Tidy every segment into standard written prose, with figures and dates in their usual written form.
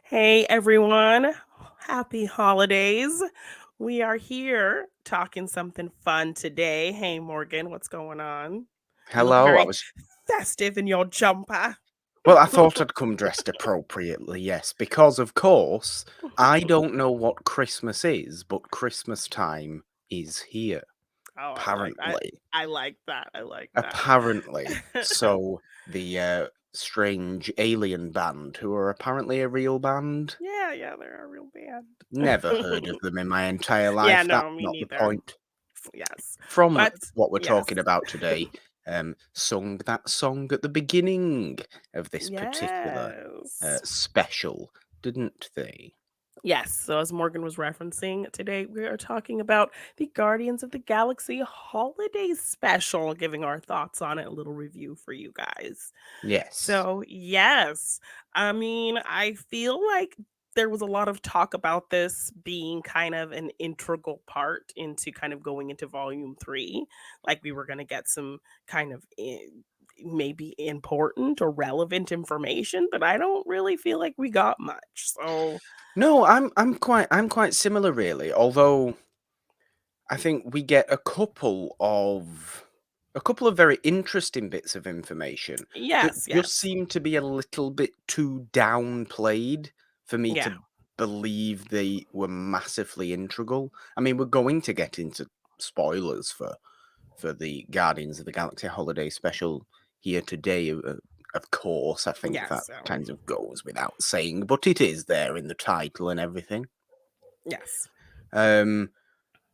Hey everyone, happy holidays. We are here talking something fun today. Hey Morgan, what's going on? You look Hello, I very was festive in your jumper. well, I thought I'd come dressed appropriately, yes, because of course, I don't know what Christmas is, but Christmas time is here, Oh, apparently. I like that. I like that. Apparently. So the strange alien band, who are apparently a real band, Yeah, yeah, they're a real never heard band. of them in my entire Yeah, life. That's no, me not the neither. point. Yes. From But what we're yes. talking about today, sung that song at the beginning of this particular Yes. special, didn't they? Yes, so as Morgan was referencing, today we are talking about the Guardians of the Galaxy holiday special, giving our thoughts on it, a little review for you guys. Yes. So, yes, I mean, I feel like there was a lot of talk about this being kind of an integral part into kind of going into volume three. Like we were going to get some kind of maybe important or relevant information, but I don't really feel like we got much. So, No, I'm quite similar really, although I think we get a couple of very interesting bits of information that yes, just yes. seem to be a little bit too downplayed for me Yeah. to believe they were massively integral. I mean, we're going to get into spoilers for the Guardians of the Galaxy holiday special here today. Of course, I think Yes. that So, kind of goes without saying, but it is there in the title and everything. yes. Um,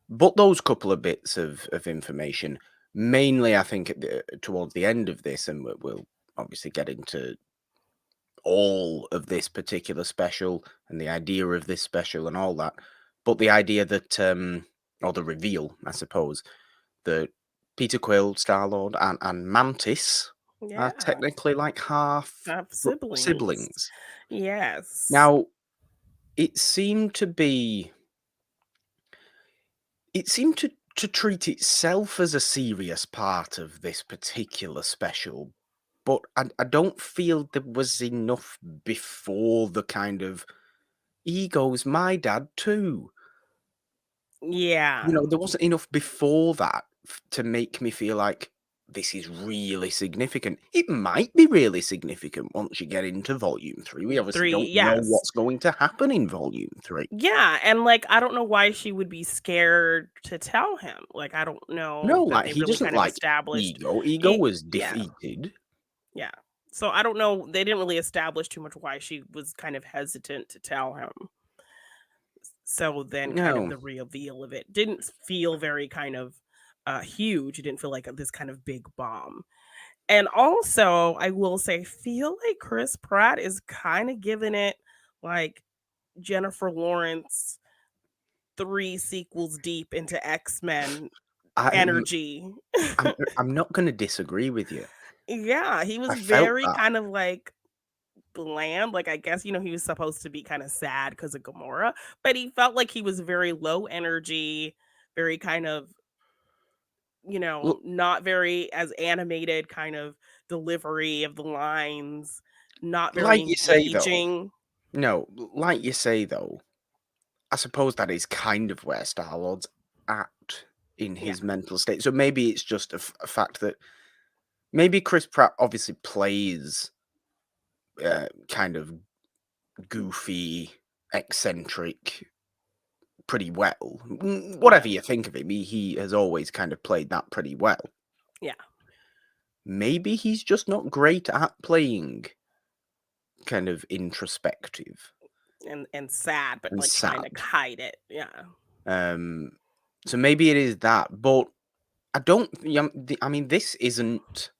but those couple of bits of information, mainly, I think, towards the end of this, and we'll obviously get into all of this particular special and the idea of this special and all that. But the idea that, or the reveal, I suppose, that Peter Quill, Star Lord, and Mantis are Yeah. technically like half Have siblings. siblings. Yes. Now, it seemed to be it seemed to treat itself as a serious part of this particular special, but I don't feel there was enough before the kind of ego's my dad too. Yeah. There wasn't enough before that to make me feel like this is really significant. It might be really significant once you get into volume three. We obviously Three. don't know Yes. what's going to happen in volume three. Yeah. And like, I don't know why she would be scared to tell him. Like, I don't No, know that like they he really doesn't kind of like established. ego. Ego was Yeah. defeated. Yeah. So I don't know. They didn't really establish too much why she was kind of hesitant to tell him. So then kind of No. the reveal of it didn't feel very kind of huge. It didn't feel like this kind of big bomb. And also, I will say, feel like Chris Pratt is kind of giving it like Jennifer Lawrence 3 sequels deep into X-Men I'm energy. I'm not gonna disagree with you. Yeah, he I was felt very that. kind of like bland. Like I guess he was supposed to be kind of sad because of Gamora, but he felt like he was very low energy, very kind of L not very as animated kind of delivery of the lines, not very like you say though engaging. no, like you say though, I suppose that is kind of where Star-Lord's at in Yeah. his mental state. So maybe it's just a fact that maybe Chris Pratt obviously plays, kind of goofy, eccentric pretty well. Yeah. Whatever you think of him, he has always kind of played that pretty well. Yeah. Maybe he's just not great at playing kind of introspective And sad, but and like trying to sad. hide it. Yeah. Um, so maybe it is that, but I don't. I mean, this isn't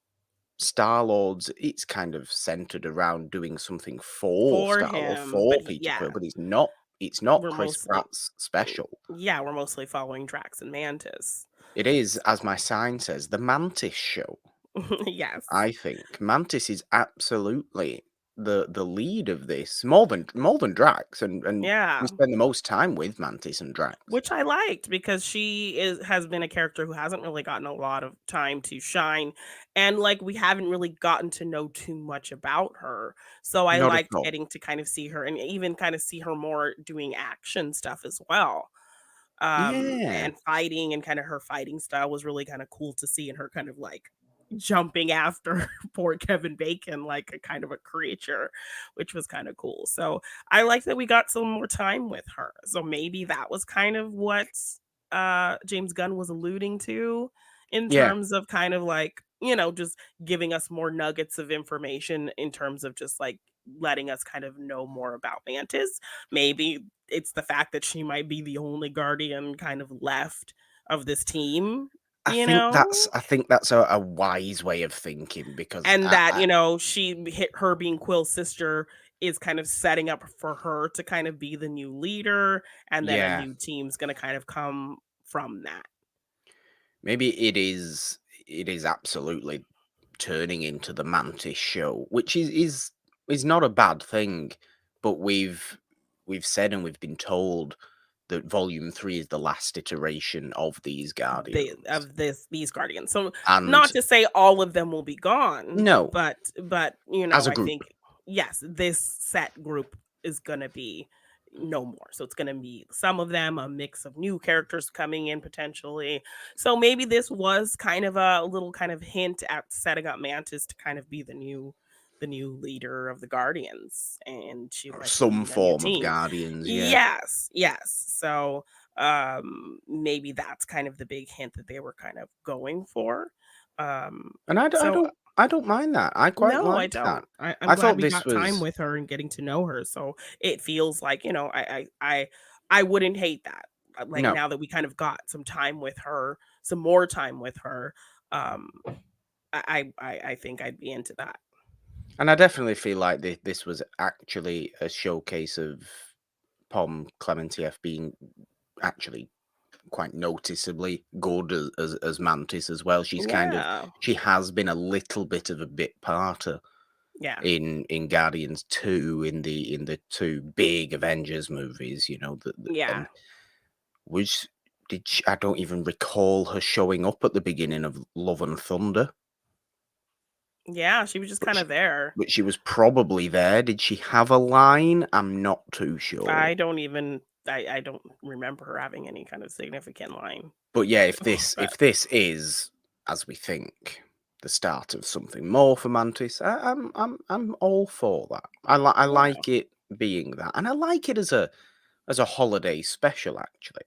Star Lord's. It's kind of centered around doing something for For Star Lord, him, for but Peter Quill, yeah, but it's not. It's not we're Chris mostly Pratt's special. yeah, we're mostly following Drax and Mantis. It is, as my sign says, the Mantis show. Yes. I think Mantis is absolutely. the lead of this more than Drax, and we Yeah. spend the most time with Mantis and Drax. Which I liked because she has been a character who hasn't really gotten a lot of time to shine, and, like, we haven't really gotten to know too much about her, so I Not at liked all. getting to kind of see her and even kinda see her more doing action stuff as well. Yeah, And fighting and kind of her fighting style was really kind of cool to see, and her kind of like jumping after poor Kevin Bacon like a kind of a creature, which was kind of cool. So I like that we got some more time with her. So maybe that was kind of what James Gunn was alluding to in yeah. terms of kind of like, you know, just giving us more nuggets of information in terms of just like letting us kind of know more about Mantis. Maybe it's the fact that she might be the only guardian kind of left of this team, you know? I think that's a wise way of thinking because And that, you know, she hit her being Quill's sister is kind of setting up for her to kind of be the new leader, and then a yeah, new team's gonna kind of come from that. maybe it is absolutely turning into the Mantis show, which is not a bad thing, but we've said and we've been told that Volume 3 is the last iteration of these Guardians. These guardians. So not And to say all of them will be gone, no, but you as know, a I group. think yes, this set group is gonna be no more. So it's gonna be some of them, a mix of new characters coming in potentially. So maybe this was kind of a little kind of hint at setting up Mantis to kind of be the new leader of the Guardians, and she would like to Some lead a new form of team. Guardians, yeah. Yes, yes. So maybe that's kind of the big hint that they were kind of going for. Um And so I don't mind that. I quite no, I like that. don't. I'm I glad thought we this got time was with her and getting to know her. So it feels like, you know, I wouldn't hate that. Like no. now that we kind of got some time with her, some more time with her, um I think I'd be into that. And I definitely feel like this was actually a showcase of Pom Clementieff being actually quite noticeably good as Mantis as well. Yeah. She has been a little bit of a bit parter Yeah. in Guardians 2 in the two big Avengers movies, Yeah. and was I don't even recall her showing up at the beginning of Love and Thunder, Yeah, she was just but kind she, of there. but she was probably there. Did she have a line? I'm not too sure. I don't even I don't remember her having any kind of significant line. But yeah, if this But if this is, as we think, the start of something more for Mantis, I'm all for that. I yeah. like it being that, and I like it as a holiday special. Actually,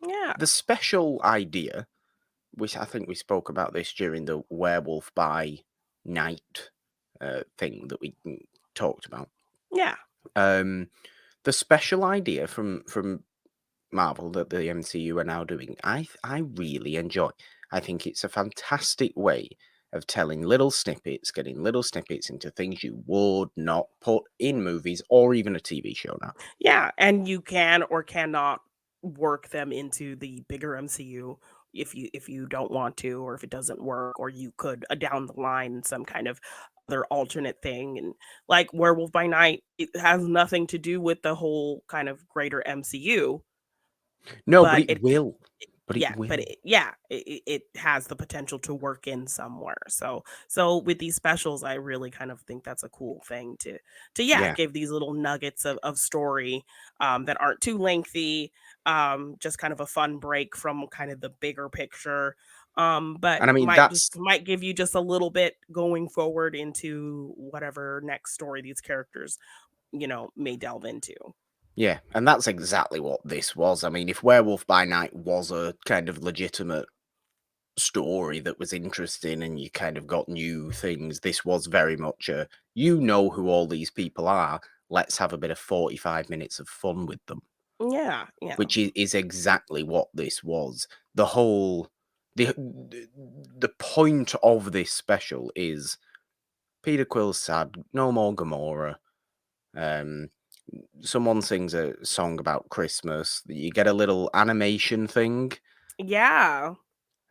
Yeah. the special idea, which I think we spoke about this during the Werewolf by Night thing that we talked about. Yeah. Um, the special idea from Marvel that the MCU are now doing, I really enjoy. I think it's a fantastic way of telling little snippets, getting little snippets into things you would not put in movies or even a TV show now. Yeah, and you can or cannot work them into the bigger MCU if you don't want to, or if it doesn't work, or you could down the line some kind of other alternate thing. And like Werewolf by Night, it has nothing to do with the whole kind of greater MCU, No, but but it will. But it will. it has the potential to work in somewhere. So with these specials, I really kind of think that's a cool thing to yeah, Yeah. give these little nuggets of story that aren't too lengthy, just kind of a fun break from kind of the bigger picture. But And I mean that's might give you just a little bit going forward into whatever next story these characters, you know, may delve into. yeah, and that's exactly what this was. I mean, if Werewolf by Night was a kind of legitimate story that was interesting and you kind of got new things, this was very much a you know who all these people are. Let's have a bit of 45 minutes of fun with them, Yeah, yeah, which is exactly what this was. The whole the the point of this special is Peter Quill's sad, no more Gamora. Um, someone sings a song about Christmas. You get a little animation thing yeah.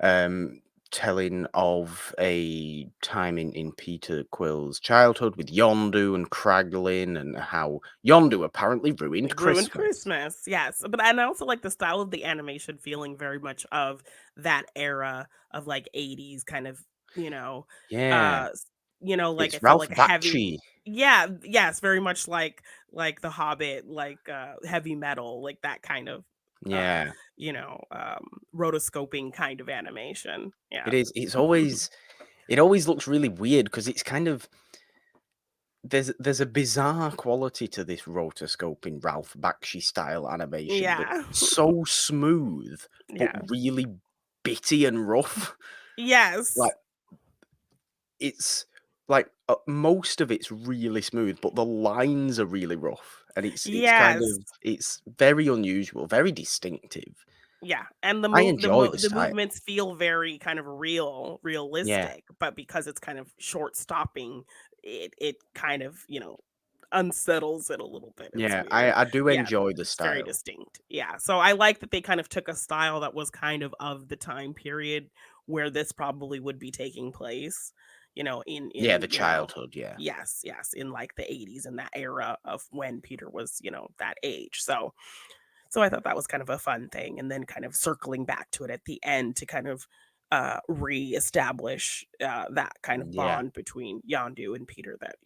um, telling of a time in Peter Quill's childhood with Yondu and Kraglin, and how Yondu apparently ruined It ruined Christmas. Christmas, yes, but and I also like the style of the animation feeling very much of that era of, like, 80s kind of, you know, Yeah, s like, it's it felt Ralph like a heavy. Bakshi. Yeah, yes, very much like The Hobbit, like, heavy metal, like that kind of, uh, Yeah, rotoscoping kind of animation, yeah. it is. It always looks really weird because it's kind of there's a bizarre quality to this rotoscoping Ralph Bakshi style animation that's Yeah. so smooth but Yeah. really bitty and rough. Yes. Like it's like most of it's really smooth, but the lines are really rough, and it's kind Yes. of it's very unusual, very distinctive. Yeah, and I enjoy the the style. movements feel very kind of Yeah, realistic, but because it's kind of short stopping, it kind of, unsettles it a little bit. It's yeah, weird. I do Yeah, enjoy the it's very style. distinct. Yeah, so I like that they kind of took a style that was kind of the time period where this probably would be taking place, Yeah, the in, childhood, yeah. yes, yes, in like the 80s in that era of when Peter was, that age. So I thought that was kind of a fun thing, and then kind of circling back to it at the end to kind of, reestablish, that kind of Yeah. bond between Yondu and Peter that,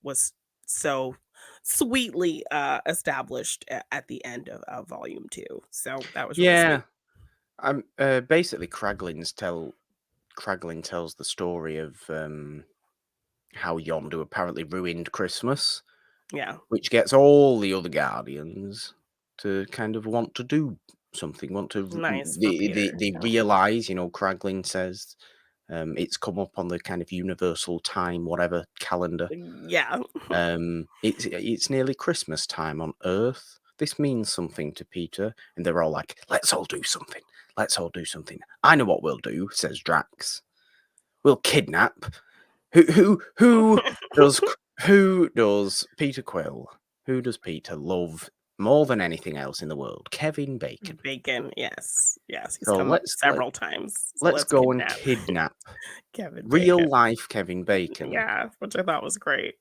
was so sweetly, established at the end of volume 2. So that was really Yeah, sweet. basically, Kraglin tells the story of, how Yondu apparently ruined Christmas, Yeah. which gets all the other Guardians to kind of want to do something, want to Nice for they Peter. Yeah. realize, Kraglin says, it's come up on the kind of universal time, whatever calendar. Yeah. It's nearly Christmas time on Earth. This means something to Peter, and they're all like, "Let's all do something. Let's all do something. I know what we'll do," says Drax. "We'll kidnap. Who does who does Peter Quill? Who does Peter love more than anything else in the world? Kevin Bacon. Bacon, yes. Yes, he's So come up let several times, so let's let's go and kidnap kidnap Kevin real Bacon. life Kevin Bacon." Yeah, which I thought was great.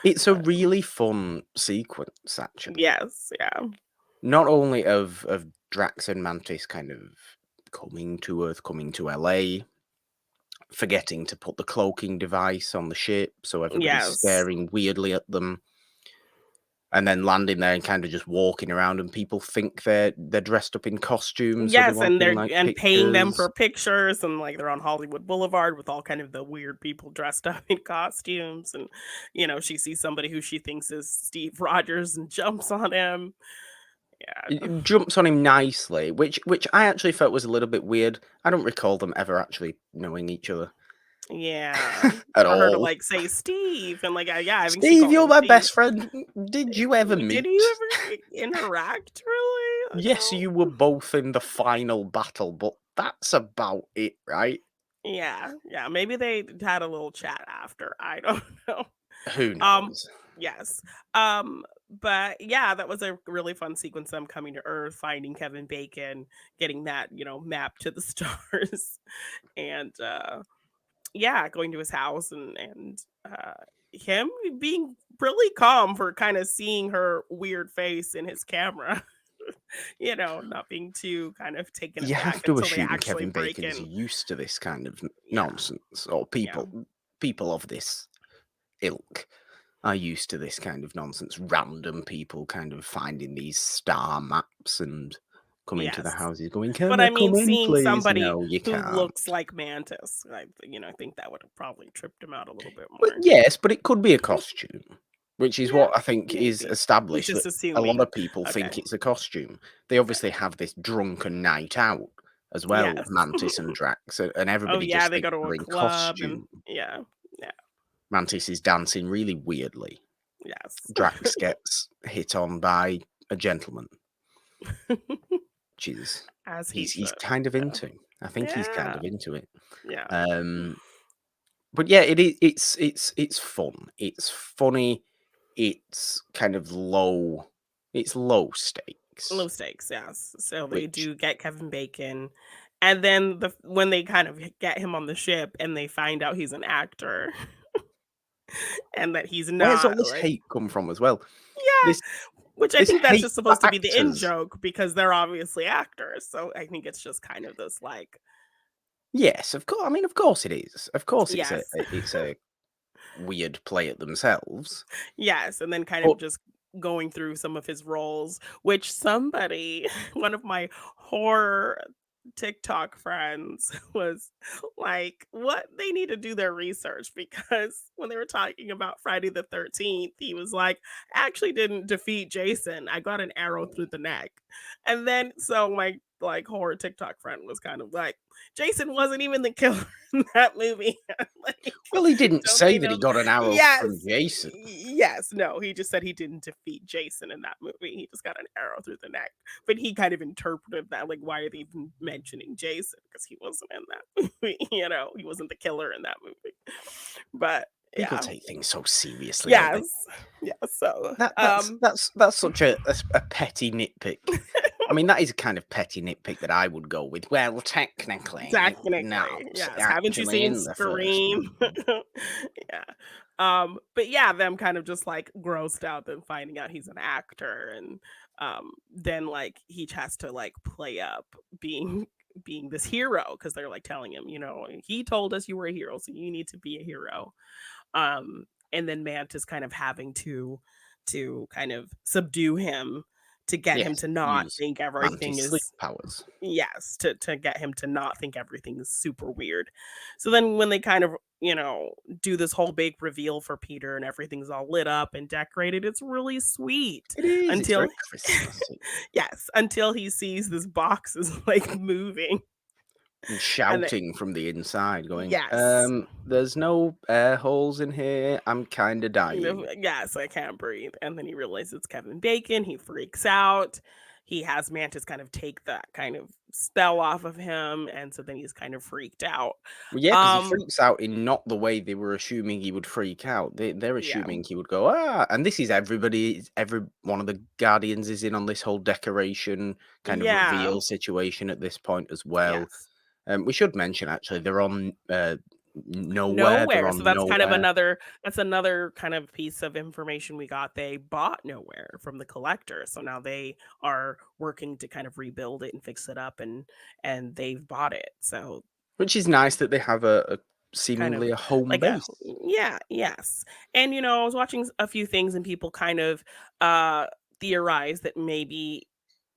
It's a Uh, really fun sequence, actually. yes, yeah. Not only of Drax and Mantis kind of coming to Earth, coming to LA, forgetting to put the cloaking device on the ship, so everybody's Yes. staring weirdly at them, and then landing there and kind of just walking around, and people think they're dressed up in costumes, so they Yes, want and in, they're like, and paying them pictures. for pictures, and, like, they're on Hollywood Boulevard with all kind of the weird people dressed up in costumes, and, she sees somebody who she thinks is Steve Rogers and jumps on him. Yeah. It jumps on him nicely, which I actually felt was a little bit weird. I don't recall them ever actually knowing each other Yeah. at For her to, all. like, say, "Steve," and, like, yeah, I think she "Steve, calls you're him my Steve. best friend. Did you ever Did meet?" you ever interact, really? I Yes, don't. you were both in the final battle, but that's about it, right? Yeah, yeah, maybe they had a little chat after, I don't know. Who Um, knows? yes. But yeah, that was a really fun sequence, them coming to Earth, finding Kevin Bacon, getting that, map to the stars, and, yeah, going to his house and him being really calm for kinda seeing her weird face in his camera, not being too kind of taken You aback have to until they assume actually Kevin break Bacon's in. used to this kind of Yeah, nonsense, or yeah. people of this ilk are used to this kind of nonsense. Random people kind of finding these star maps and coming to the Yes. houses going, But "Can I I mean, come in, seeing please?" somebody No, you who can't. looks like Mantis, I think that would have probably tripped him out a little bit But more. yes, but it could be a costume, which is Yeah, what I think is maybe. He's established, just that a lot assuming. of people Okay, think it's a costume. They okay. obviously have this drunken night out as well, Yes. Mantis and Drax, and Oh, everybody yeah, just they thinks go to a they're in club and costume. yeah, yeah, Mantis is dancing really weirdly. yes. Drax gets hit on by a gentleman, which is As he he's should. kind of Yeah. into. I think he's kind Yeah, of into it. yeah. Um, but yeah, it's fun. It's funny. It's kind of low. It's low Low stakes, stakes, yes. So they which do get Kevin Bacon, And then when they kind of get him on the ship and they find out he's an actor and that he's Where's all not, this like, hate come from as well? yeah, This which I this think that's hate just for supposed to be the in actors. joke because they're obviously actors. So I think it's just kind of this like, Yes, of course. I mean, of course it is. Of course, yes. it's a weird play at themselves. Yes, and then kind But of just going through some of his roles, which somebody, one of my horror TikTok friends was like, "What? They need to do their research," because when they were talking about Friday the 13th, he was like, "I actually didn't defeat Jason. I got an arrow through the neck." And then so my like horror TikTok friend was kind of like, "Jason wasn't even the killer in that movie." Like, well, he didn't don't say they that he know? got an arrow from Yes. Jason. Yes, no, he just said he didn't defeat Jason in that movie. He just got an arrow through the neck. But he kind of interpreted that like, why are they even mentioning Jason? Because he wasn't in that movie, he wasn't the killer in that movie. But People yeah. take things so seriously, don't they? Yes. Yeah. So That's such a petty nitpick. I mean, that is a kind of petty nitpick that I would go with. Well, technically, it's not technically, yes. Haven't you actually seen in the first Scream? movie. Yeah. But yeah, them kind of just like grossed out then finding out he's an actor and then like he has to like play up being being this hero because they're like telling him, he told us you were a hero, so you need to be a hero. And then Mantis kind of having to kind of subdue him to get him Yes, to not use think everything anti-sleep is. powers. Yes, to get him to not think everything is super weird. So then when they kind of, do this whole big reveal for Peter and everything's all lit up and decorated, it's really sweet It is. It's very until Christmassy. yes, until he sees this box is like moving And and then shouting from the inside, going, yes. there's no air holes in here. I'm kind of dying. Yes, I can't breathe. And then he realizes it's Kevin Bacon. He freaks out. He has Mantis kind of take that kind of spell off of him. And so then he's kind of freaked out. Well, yeah, because he Um, freaks out in not the way they were assuming he would freak out. They're yeah. assuming he would go, ah, and this is everybody, every one of the Guardians is in on this whole decoration kind of Yeah. reveal situation at this point as well. Yes. We should mention actually they're on nowhere. They're Nowhere. So on that's kind of nowhere, another kind of piece of information we got. They bought Nowhere from the collector. So now they are working to kind of rebuild it and fix it up and they've bought it. So which is nice that they have a kind seemingly of a home like a base. yeah, yes. And I was watching a few things and people kind of theorize that maybe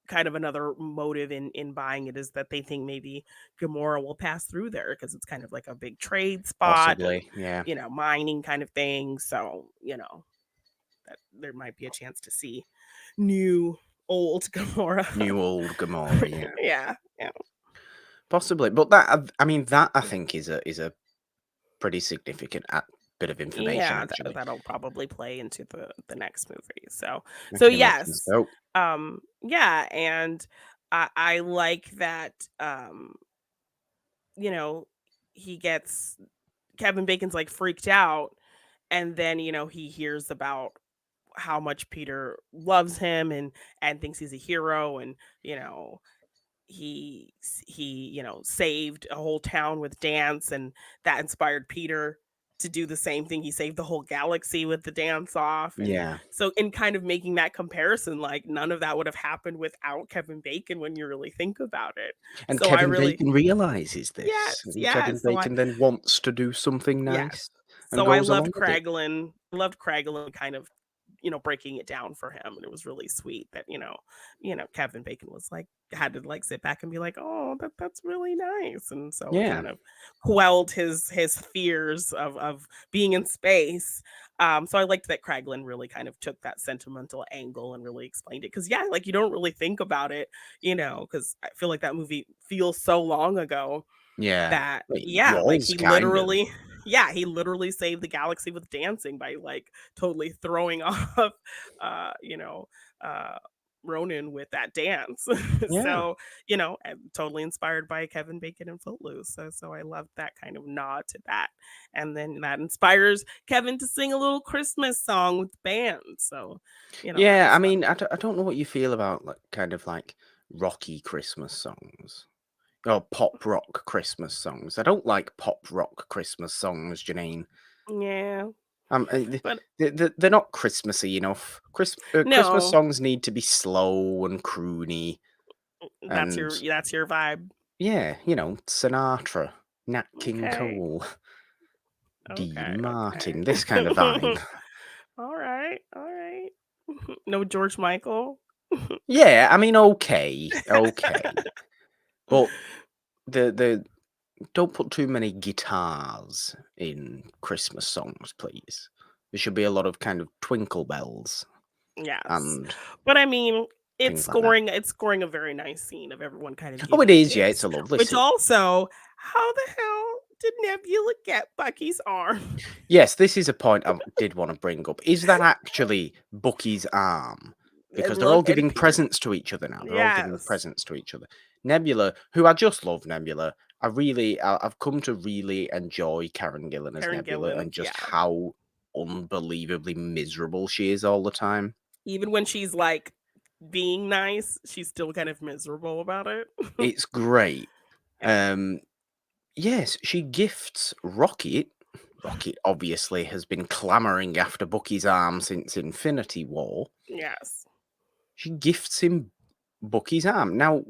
kind of another motive in buying it is that they think maybe Gamora will pass through there because it's kind of like a big trade spot and Possibly, yeah. mining kind of thing. So, that there might be a chance to see new old Gamora. New old Gamora, yeah. Yeah, yeah. Possibly, but that I mean that I think is a pretty significant bit of information Yeah, actually. that'll probably play into the next movie. So I so can imagine yes. so. Yeah, and I like that you know, he gets Kevin Bacon's like freaked out and then, he hears about how much Peter loves him and thinks he's a hero and, you know, he saved a whole town with dance and that inspired Peter to do the same thing. He saved the whole galaxy with the dance off and Yeah, so in kind of making that comparison like none of that would have happened without Kevin Bacon when you really think about it. and So I Kevin really Bacon realizes this, yes, and Kevin yes. So I Bacon then wants to do something yes. nice and So I goes loved along with it. Kraglin. Loved Kraglin kind of, breaking it down for him. And it was really sweet that, Kevin Bacon was like had to like sit back and be like, oh, that's really nice. And so it Yeah, kind of quelled his fears of being in space. So I liked that Kraglin really kind of took that sentimental angle and really explained it. Cause yeah, like you don't really think about it, because I feel like that movie feels so long ago yeah. that It yeah, like, was kind of. he literally saved the galaxy with dancing by, like, totally throwing off, you know, uh, Ronan with that dance. Yeah. So, and totally inspired by Kevin Bacon and Footloose, so I love that kind of nod to that, and then that inspires Kevin to sing a little Christmas song with the band, so, Yeah, I that's mean, I don't know what you feel about, like, kind of, like, rocky Christmas songs. or pop rock Christmas songs. I don't like pop rock Christmas songs, Janine. Yeah, Th but they're not Christmassy enough. Christmas no, songs need to be slow and croony and, that's your vibe. yeah, Sinatra, Nat King Okay, Cole, okay, Dean Martin, this kind of okay. vibe. All right, all right. No George Michael. Yeah, I mean, okay, but the don't put too many guitars in Christmas songs, please. There should be a lot of kind of twinkle bells Yes. and But I mean, things like that. it's scoring a very nice scene of everyone kind of Oh, it giving is, yeah, it's gifts, a lovely which scene. also, how the hell did Nebula get Bucky's arm? Yes, this is a point I did want to bring up. Is that actually Bucky's arm? Because they're all It giving appears. presents to each other now. They're all giving Yes. presents to each other. Nebula, who I just love Nebula, I've come to really enjoy Karen Gillan as Karen Nebula Gillan, and just yeah. how unbelievably miserable she is all the time. Even when she's like being nice, she's still kind of miserable about it. It's great. Yeah. Um, yes, she gifts Rocket. Rocket obviously has been clamoring after Bucky's arm since Infinity War. Yes. She gifts him Bucky's arm. Now,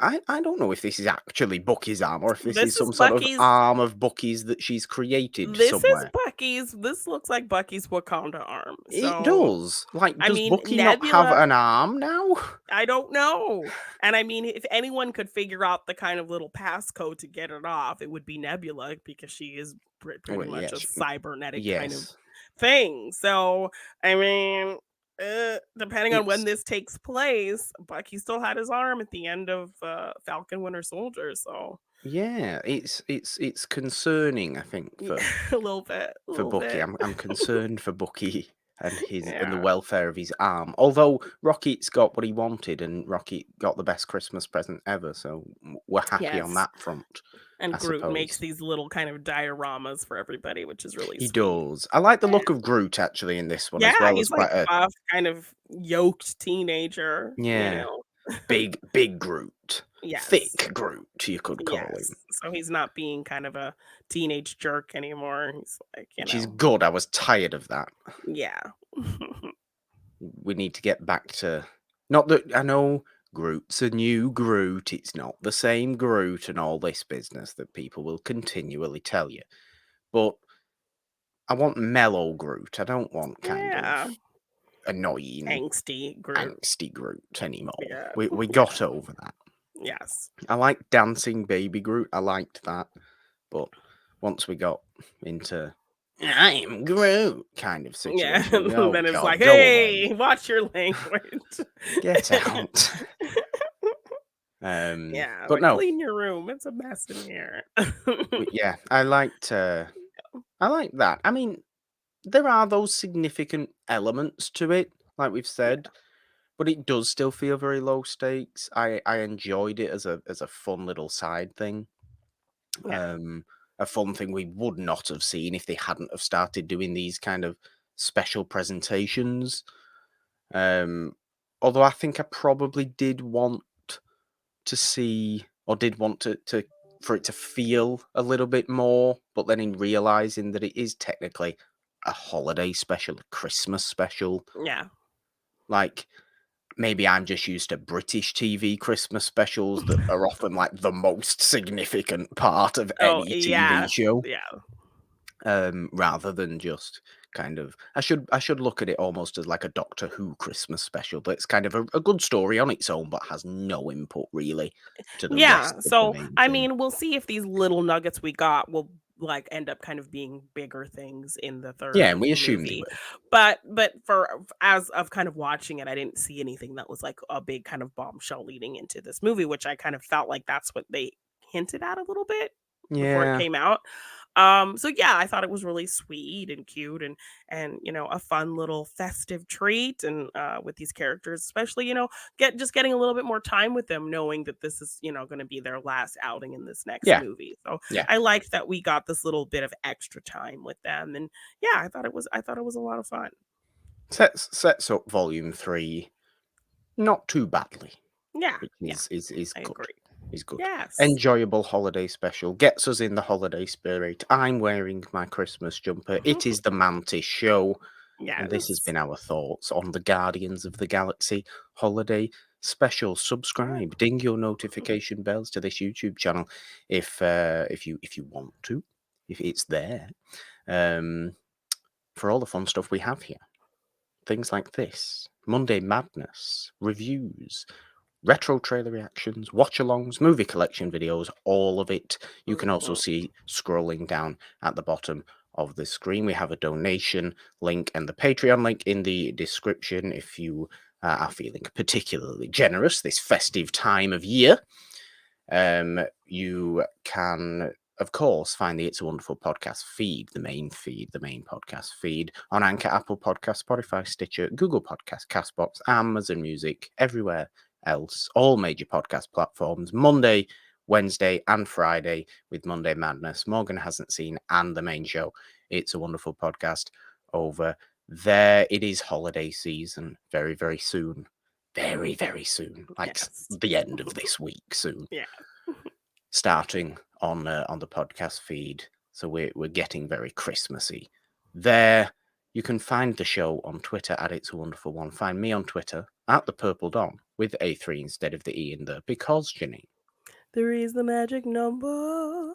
I don't know if this is actually Bucky's arm or if this is This is some sort of Bucky's arm of Bucky's that she's created this is somewhere. Bucky's this looks like Bucky's Wakanda arm. It So, does. Like, I does mean, Bucky not have Nebula, an arm now? I don't know. And I mean, if anyone could figure out the kind of little passcode to get it off, it would be Nebula because she is pretty Well, much a yes, cybernetic kind of yes. thing. So, I mean, depending on when It's this takes place, Bucky still had his arm at the end of Falcon Winter Soldier. So, yeah, it's concerning. I think yeah, a for little Bucky. bit. I'm concerned for Bucky and his and the Yeah. welfare of his arm. Although Rocket's got what he wanted and Rocket got the best Christmas present ever, so we're happy on Yes. that front, And I Groot makes suppose. these little kind of dioramas for everybody, which is really He sweet. does. I like the Yeah. look of Groot actually in this one as Yeah, well as he's like quite a buff, kind of yoked teenager, you yeah, know? big Groot. Yes. Thick Groot, you could call him. Yes. So he's not being kind of a teenage jerk anymore. He's like, Which is good. I was tired of that. yeah. We need to get back to not that I know Groot's a new Groot, it's not the same Groot and all this business that people will continually tell you. But I want mellow Groot. I don't want kind Yeah. of annoying, Angsty Groot. angsty Groot anymore. Yeah. We Yeah. got over that. Yes. I like dancing baby Groot. I liked that. But once we got into I'm Groot kind of Yeah. situation, And oh then it's like, god, go away. hey, watch your language. Get out. Yeah, But like no, clean your room. It's a mess in here. yeah, I like that. I mean, there are those significant elements to it, like we've said, Yeah. but it does still feel very low stakes. I enjoyed it as a fun little side thing. Yeah. Um, a fun thing we would not have seen if they hadn't have started doing these kind of special presentations. Um, although I think I probably did want to see or did want to for it to feel a little bit more, but then in realizing that it is technically a holiday special, a Christmas special, Yeah. like maybe I'm just used to British TV Christmas specials that are often like the most significant part of Oh, any TV yeah. show, Yeah. rather than just kind of I should look at it almost as like a Doctor Who Christmas special that's kind of a good story on its own, but has no input really to the rest Yeah, of the so, main I thing. mean, we'll see if these little nuggets we got will, like, end up kind of being bigger things in the Yeah, 3rd and we assume they movie, will. but for as of kind of watching it, I didn't see anything that was, like, a big kind of bombshell leading into this movie, which I kind of felt like that's what they hinted at a little bit before it Yeah, came out. So yeah, I thought it was really sweet and cute and a fun little festive treat and with these characters, especially, getting a little bit more time with them, knowing that this is, going to be their last outing in this next yeah, movie. So yeah. I liked that we got this little bit of extra time with them. And yeah, I thought it was a lot of fun. Sets up volume 3 not too badly, Yeah, which yeah, is I good. agree. is good. Yes. Enjoyable holiday special, gets us in the holiday spirit. I'm wearing my Christmas jumper. It is the Mantis Show, and this has Yes. been our thoughts on the Guardians of the Galaxy holiday special. Yeah. Subscribe, ding your notification bells to this YouTube channel if you want to, if it's there. Um, for all the fun stuff we have here. Things like this, Monday Madness, reviews, retro trailer reactions, watch alongs, movie collection videos, all of it. You can also Mhm. see scrolling down at the bottom of the screen. We have a donation link and the Patreon link in the description if you are feeling particularly generous this festive time of year. You can, of course, find the It's a Wonderful podcast feed, the main podcast feed on Anchor, Apple Podcast, Spotify, Stitcher, Google Podcast, Castbox, Amazon Music, everywhere else, all major podcast platforms, Monday, Wednesday, and Friday with Monday Madness. Morgan hasn't seen, and the main show, It's a Wonderful Podcast, over there. It is holiday season very, very soon. Very, very soon. Like Yes. the end of this week soon, Yeah. starting on the podcast feed. So we're getting very Christmassy. There, you can find the show on Twitter at It's a Wonderful One. Find me on Twitter at the Purple Dawn with A3 instead of the E in there because Janine. 3 is the magic number.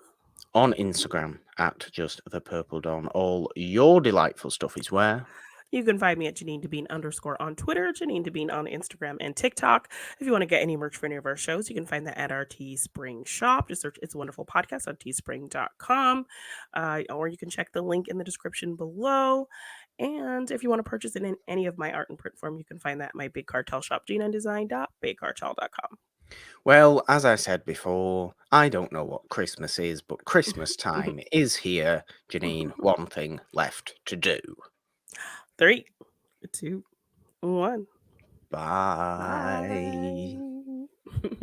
On Instagram at just the Purple Dawn. All your delightful stuff is where. You can find me at Janine Devine _ on Twitter, Janine Devine on Instagram and TikTok. If you want to get any merch for any of our shows, you can find that at our Teespring shop. Just search It's a Wonderful Podcast on teespring.com. Or you can check the link in the description below. And if you want to purchase it in any of my art and print form, you can find that at my Big Cartel shop, geneanddesign.bigcartel.com. Well, as I said before, I don't know what Christmas is, but Christmas time is here. Janine, one thing left to do. 3, 2, 1. Bye. Bye.